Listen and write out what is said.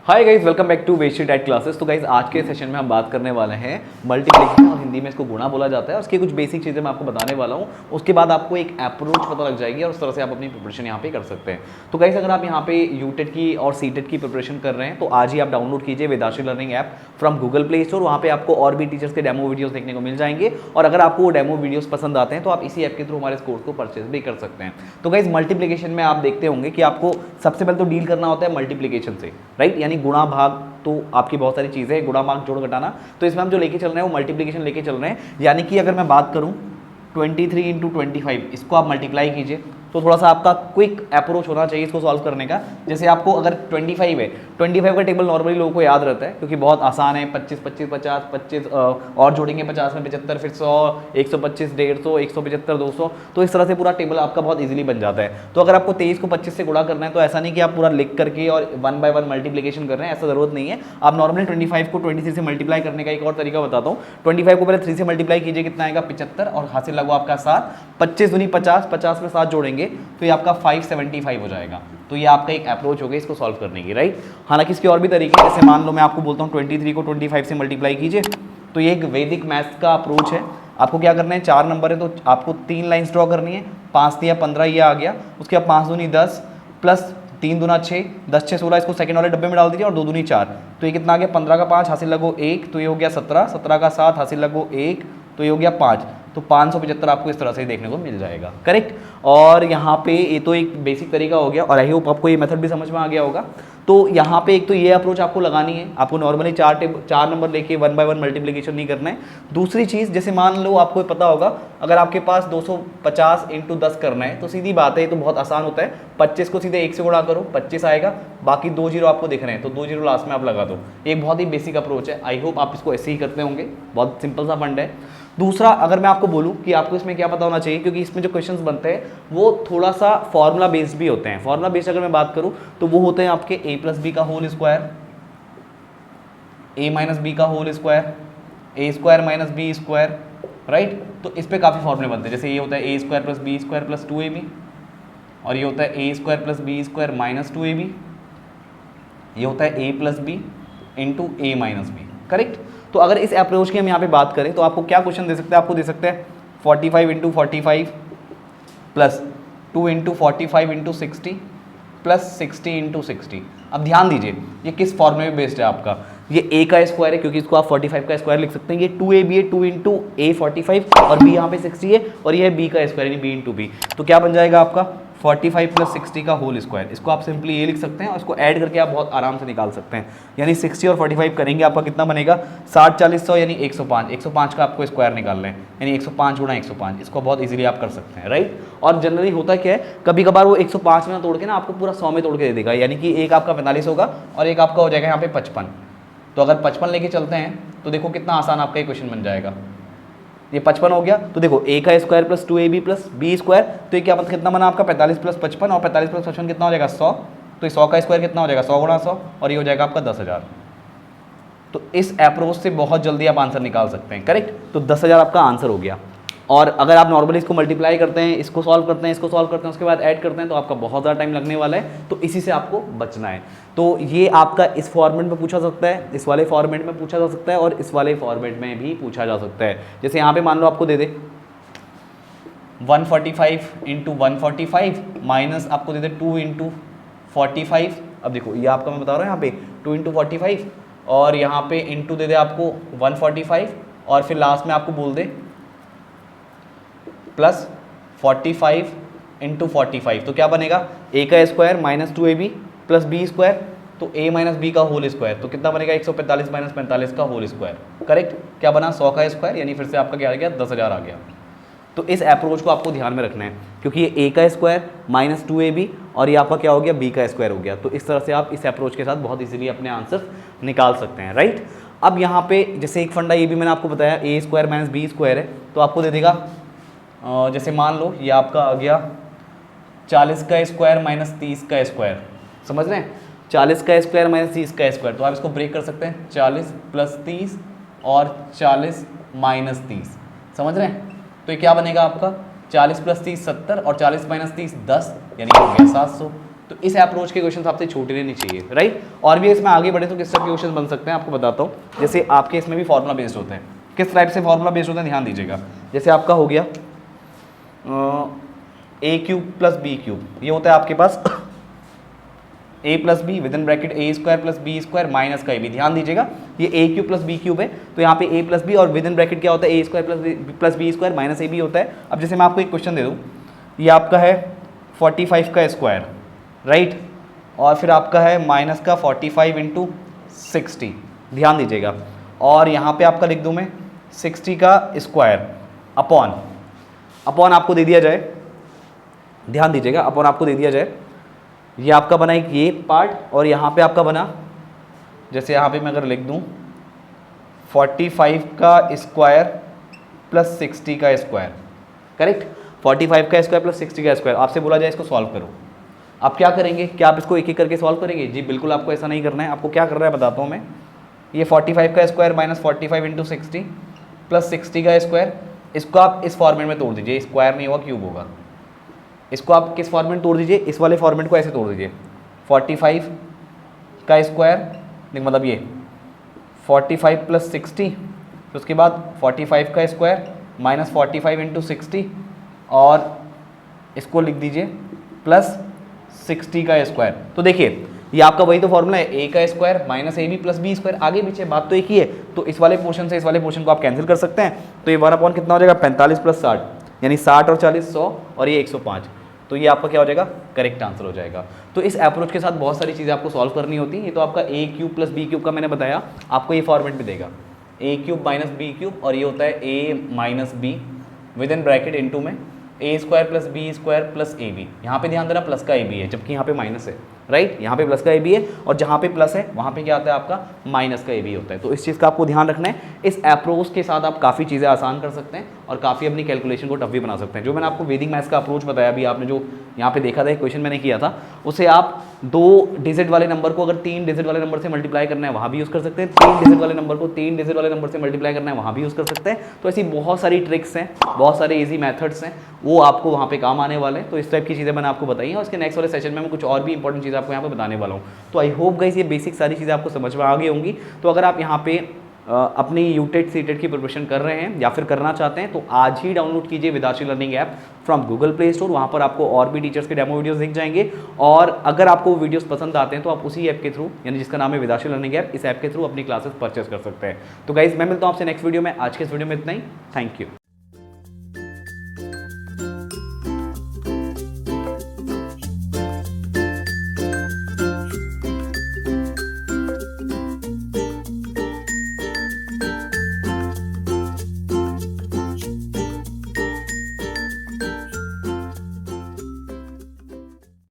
Hi guys, welcome back to wasted diet classes. तो guys आज के सेशन में हम बात करने वाले हैं मल्टीप्लिकेशन, और हिंदी में इसको गुणा बोला जाता है। उसकी कुछ बेसिक चीज़ें मैं आपको बताने वाला हूँ। उसके बाद आपको एक अप्रोच पता लग जाएगी और उस तरह से आप अपनी प्रिपरेशन यहाँ पे कर सकते हैं। तो गाइस अगर आप यहाँ पे यूटेट की और सीटेट की प्रिपरेशन कर रहे हैं तो आज ही आप डाउनलोड कीजिए Vedashree learning app from Google play store. वहाँ पे आपको और भी टीचर्स के डेमो वीडियोस देखने को मिल जाएंगे, और अगर आपको वो डेमो वीडियोस पसंद आते हैं तो आप इसी ऐप के थ्रू हमारे कोर्स को परचेज भी कर सकते हैं। तो गाइस मल्टीप्लिकेशन में आप देखते होंगे कि आपको सबसे पहले तो डील करना होता है मल्टीप्लिकेशन से, राइट, यानी गुणा भाग। तो आपकी बहुत सारी चीज़ें हैं, गुणा भाग जोड़ घटाना। तो इसमें हम जो लेके चल रहे हैं वो मल्टीप्लिकेशन लेके चल रहे हैं। यानी कि अगर मैं बात करूं 23 इंटू 25, इसको आप मल्टीप्लाई कीजिए तो थोड़ा सा आपका क्विक अप्रोच होना चाहिए इसको सॉल्व करने का। जैसे आपको अगर 25 है, 25 का टेबल नॉर्मली लोगों को याद रहता है क्योंकि बहुत आसान है। 25 25 50 25 और जोड़ेंगे 50 में 75, फिर 100 125 150 175 200। तो इस तरह से पूरा टेबल आपका बहुत इजीली बन जाता है। तो अगर आपको 23 को 25 से गुणा करना है तो ऐसा नहीं कि आप पूरा लिख करके और 1 बाय 1 मल्टीप्लिकेशन कर रहे हैं, ऐसा जरूरत नहीं है। आप नॉर्मली 25 को 23 से मल्टीप्लाई करने का एक और तरीका बताता हूँ। 25 को पहले 3 से मल्टीप्लाई कीजिए, कितना आएगा 75, और हासिल लगो आपका 7। 25 दूनी 50, 50 में 7 जोड़ेंगे तो ये आपका 575 हो जाएगा। तो ये आपका एक अप्रोच हो गया इसको सॉल्व करने की, राइट। हालांकि इसके और भी तरीके हैं। जैसे मान लो मैं आपको बोलता हूँ 23 को 25 से मल्टीप्लाई कीजिए, तो ये एक वैदिक मैथ्स का अप्रोच है। आपको क्या करना है, 4 नंबर है तो आपको 3 लाइन्स ड्रॉ करनी है। 5 दिया 15, ये आ गया। उसके बाद 5 दूनी 10 प्लस 3 दूना 6, 10 6 16, इसको सेकंड वाले डब्बे में डाल दीजिए, और 2 दूनी 4, तो ये कितना आ गया 15 का 5 हासिल लगो 1, तो ये हो गया 17, 17 का 7 हासिल लगो 1, तो ये हो गया 5। तो 575 आपको इस तरह से देखने को मिल जाएगा, करेक्ट। और यहाँ पे ये तो एक बेसिक तरीका हो गया, और आई होप आपको ये मेथड भी समझ में आ गया होगा। तो यहाँ पे एक तो ये अप्रोच आपको लगानी है। आपको नॉर्मली 4 नंबर लेके 1 बाय 1 मल्टीप्लिकेशन नहीं करना है। दूसरी चीज़, जैसे मान लो आपको पता होगा अगर आपके पास 250 इंटू 10 करना है तो सीधी बात है, ये तो बहुत आसान होता है। 25 को सीधे 1 से गुणा करो, 25 आएगा। बाकी 2 जीरो आपको दिख रहे हैं तो 2 जीरो लास्ट में आप लगा दो। एक बहुत ही बेसिक अप्रोच है, आई होप आप इसको ऐसे ही करते होंगे। बहुत सिंपल सा फंड है। दूसरा, अगर मैं आपको बोलूं कि आपको इसमें क्या पता होना चाहिए, क्योंकि इसमें जो क्वेश्चंस बनते हैं वो थोड़ा सा फॉर्मूला बेस्ड भी होते हैं। फॉर्मूला बेस्ड अगर मैं बात करूं तो वो होते हैं आपके a प्लस बी का whole square, a minus B का whole square, A square minus B square, right. तो इस पर काफ़ी फॉर्मूले बनते हैं। जैसे ये होता है a square plus B square plus 2ab, और ये होता है a square plus B square minus 2ab, ये होता है a plus B into A minus B, correct. तो अगर इस अप्रोच की हम यहाँ पे बात करें तो आपको क्या क्वेश्चन दे सकते हैं, आपको दे सकते हैं 45 into 45 plus 2 into 45 into 60 plus 60 into 60। अब ध्यान दीजिए ये किस फॉर्मूले में बेस्ड है आपका। ये a का स्क्वायर है क्योंकि इसको आप 45 का स्क्वायर लिख सकते हैं। ये 2ab है, 2 इंटू a 45, और b यहाँ पे 60 है, और ये है b का स्क्वायर यानी b इंटू बी। तो क्या बन जाएगा आपका 45 प्लस 60 का होल स्क्वायर। इसको आप सिंपली ये लिख सकते हैं, और इसको ऐड करके आप बहुत आराम से निकाल सकते हैं। यानी 60 और 45 करेंगे आपका कितना बनेगा 60 40 100 यानी 105। 105 का आपको स्क्वायर निकालना है, यानी 105 गुणा 105। इसको बहुत इजीली आप कर सकते हैं, राइट। और जनरली होता क्या है, कभी कभार वो 105 में तोड़ के ना आपको पूरा 100 में तोड़ के दे देगा। यानी कि एक आपका 45 होगा और एक आपका हो जाएगा यहाँ पे 55। तो अगर 55 लेके चलते हैं तो देखो कितना आसान आपका ये क्वेश्चन बन जाएगा। ये 55 हो गया तो देखो a का square plus 2ab plus b square, तो ये क्या मतलब कितना बना आपका 45 प्लस 55, और 45 प्लस 55 कितना हो जाएगा 100। तो 100 का स्क्वायर कितना हो जाएगा 100 गुणा 100, और ये हो जाएगा आपका 10,000। तो इस अप्रोच से बहुत जल्दी आप आंसर निकाल सकते हैं, करेक्ट। तो 10,000 आपका आंसर हो गया। और अगर आप नॉर्मली इसको मल्टीप्लाई करते हैं, इसको सॉल्व करते हैं, इसको सॉल्व करते हैं, उसके बाद ऐड करते हैं तो आपका बहुत ज़्यादा टाइम लगने वाला है। तो इसी से आपको बचना है। तो ये आपका इस फॉर्मेट में पूछा जा सकता है, इस वाले फॉर्मेट में पूछा जा सकता है, और इस वाले फॉर्मेट में भी पूछा जा सकता है। जैसे यहाँ पे मान लो आपको दे दे 145 इंटू 145 माइनस आपको दे दे 2 इंटू 45। अब देखो ये आपका मैं बता रहा हूँ यहाँ पे 2 इंटू 45, और यहाँ पे इंटू दे दे आपको 145, और फिर लास्ट में आपको बोल दे प्लस 45 इंटू 45। तो क्या बनेगा a का square minus 2ab plus B square, तो a माइनस बी का होल स्क्वायर, तो कितना बनेगा 145 माइनस 45 का होल स्क्वायर, करेक्ट। क्या बना 100 का स्क्वायर, यानी फिर से आपका क्या आ गया 10,000 आ गया। तो इस अप्रोच को आपको ध्यान में रखना है क्योंकि ये a का स्क्वायर माइनस 2ab और ये आपका क्या हो गया b का स्क्वायर हो गया। तो इस तरह से आप इस अप्रोच के साथ बहुत इजीली अपने आंसर निकाल सकते हैं, राइट। अब यहाँ पे जैसे एक फंडा ये भी मैंने आपको बताया, a square minus B square है, तो आपको दे देगा जैसे मान लो ये आपका आ गया 40 का स्क्वायर माइनस 30 का स्क्वायर, समझ रहे हैं 40 का स्क्वायर माइनस 30 का स्क्वायर। तो आप इसको ब्रेक कर सकते हैं 40 प्लस 30 और 40 माइनस 30, समझ रहे हैं। तो ये क्या बनेगा आपका 40 प्लस 30 70, और 40 माइनस 30 10, यानी हो गया 700। तो इस अप्रोच के क्वेश्चन आपसे छूटने नहीं चाहिए, राइट। और भी इसमें आगे बढ़े तो किस टाइप के क्वेश्चन बन सकते हैं आपको बताता हूँ। जैसे आपके इसमें भी फॉर्मूला बेस्ड होते हैं, किस टाइप से फॉर्मूला बेस्ड होते हैं ध्यान दीजिएगा। जैसे आपका हो गया A cube plus B cube, ये होता है आपके पास A plus B within bracket A square plus B square minus का ए बी। ध्यान दीजिएगा ये A cube plus B cube है, तो यहाँ पे ए प्लस बी और विद इन ब्रैकेट क्या होता है A square plus B square minus A B होता है। अब जैसे मैं आपको एक क्वेश्चन दे दूँ, ये आपका है 45 का स्क्वायर, राइट, और फिर आपका है माइनस का 45 इंटू 60, ध्यान दीजिएगा, और यहाँ पे आपका लिख दूँ मैं 60 का स्क्वायर अपॉन आपको दे दिया जाए, ध्यान दीजिएगा अपॉन आपको दे दिया जाए, ये आपका बना एक ये पार्ट और यहाँ पे आपका बना, जैसे यहाँ पे मैं अगर लिख दूँ 45 का स्क्वायर प्लस 60 का स्क्वायर, करेक्ट, 45 का स्क्वायर प्लस 60 का स्क्वायर। आपसे बोला जाए इसको सॉल्व करो, आप क्या करेंगे, क्या आप इसको एक एक करके सॉल्व करेंगे? जी बिल्कुल, आपको ऐसा नहीं करना है। आपको क्या करना है बताता हूँ मैं। ये 45 का स्क्वायर माइनस 45 इंटू 60 प्लस 60 का स्क्वायर, इसको आप इस फॉर्मेट में तोड़ दीजिए, स्क्वायर नहीं होगा क्यूब होगा। इसको आप किस फॉर्मेट तोड़ दीजिए, इस वाले फॉर्मेट को ऐसे तोड़ दीजिए, 45 का स्क्वायर मतलब ये 45 प्लस 60, तो उसके बाद 45 का स्क्वायर माइनस 45 इंटू 60 और इसको लिख दीजिए प्लस 60 का स्क्वायर। तो देखिए ये आपका वही तो फॉर्मूला है, ए का square minus A B plus B square, आगे पीछे बात तो एक ही है। तो इस वाले पोर्शन से इस वाले पोर्शन को आप कैंसिल कर सकते हैं, तो ये 1 अपॉन कितना हो जाएगा 45 प्लस 60, यानी 60 और 40 100 और ये 105, तो ये आपका क्या हो जाएगा करेक्ट आंसर हो जाएगा। तो इस अप्रोच के साथ बहुत सारी चीज़ें आपको सॉल्व करनी होती हैं। ये तो आपका A cube plus B cube का मैंने बताया, आपको ये फॉर्मेट भी देगा A cube minus B cube, और ये होता है A minus B within bracket into में A square plus B square plus A B. यहाँ पे ध्यान देना प्लस का ए बी है, जबकि यहाँ पे माइनस है, राइट, यहाँ पे प्लस का ए बी है और जहाँ पे प्लस है वहाँ पे क्या आता है आपका माइनस का ए बी होता है। तो इस चीज़ का आपको ध्यान रखना है। इस अप्रोच के साथ आप काफ़ी चीज़ें आसान कर सकते हैं और काफ़ी अपनी कैलकुलेशन को टफ भी बना सकते हैं। जो मैंने आपको वैदिक मैथ्स का अप्रोच बताया, अभी आपने जो यहाँ पे देखा था एक क्वेश्चन मैंने किया था, उसे आप 2 डिजिट वाले नंबर को अगर 3 डिजिट वाले नंबर से मल्टीप्लाई करना है वहाँ भी यूज़ कर सकते हैं, 3 डिजिट वाले नंबर को 3 डिजिट वाले नंबर से मल्टीप्लाई करना है वहाँ भी यूज़ कर सकते हैं। तो ऐसी बहुत सारी ट्रिक्स हैं, बहुत सारे ईजी मेथड्स हैं, वो आपको वहाँ पे काम आने वाले हैं। तो इस टाइप की चीज़ें मैंने आपको बताई हैं और उसके नेक्स्ट वाले सेशन में मैं कुछ और भी इंपॉर्टेंट चीज़ें आपको यहाँ पे बताने वाला हूँ। तो आई होप गाइस ये बेसिक सारी चीज़ें आपको समझ में आ गई होंगी। तो अगर आप यहाँ पे अपनी यूटेट सीटेट की प्रिपरेशन कर रहे हैं या फिर करना चाहते हैं तो आज ही डाउनलोड कीजिए Vidashi learning app from Google play store. वहाँ पर आपको और भी टीचर्स के डेमो वीडियोस दिख जाएंगे और अगर आपको वो वीडियोस पसंद आते हैं तो आप उसी ऐप के थ्रू, यानी जिसका नाम है विदाशी लर्निंग ऐप, इस ऐप के थ्रू अपनी क्लासेस परचेस कर सकते हैं। तो गाइज मैं मिलता हूँ आपसे नेक्स्ट वीडियो में। आज के इस वीडियो में इतना ही, थैंक यू।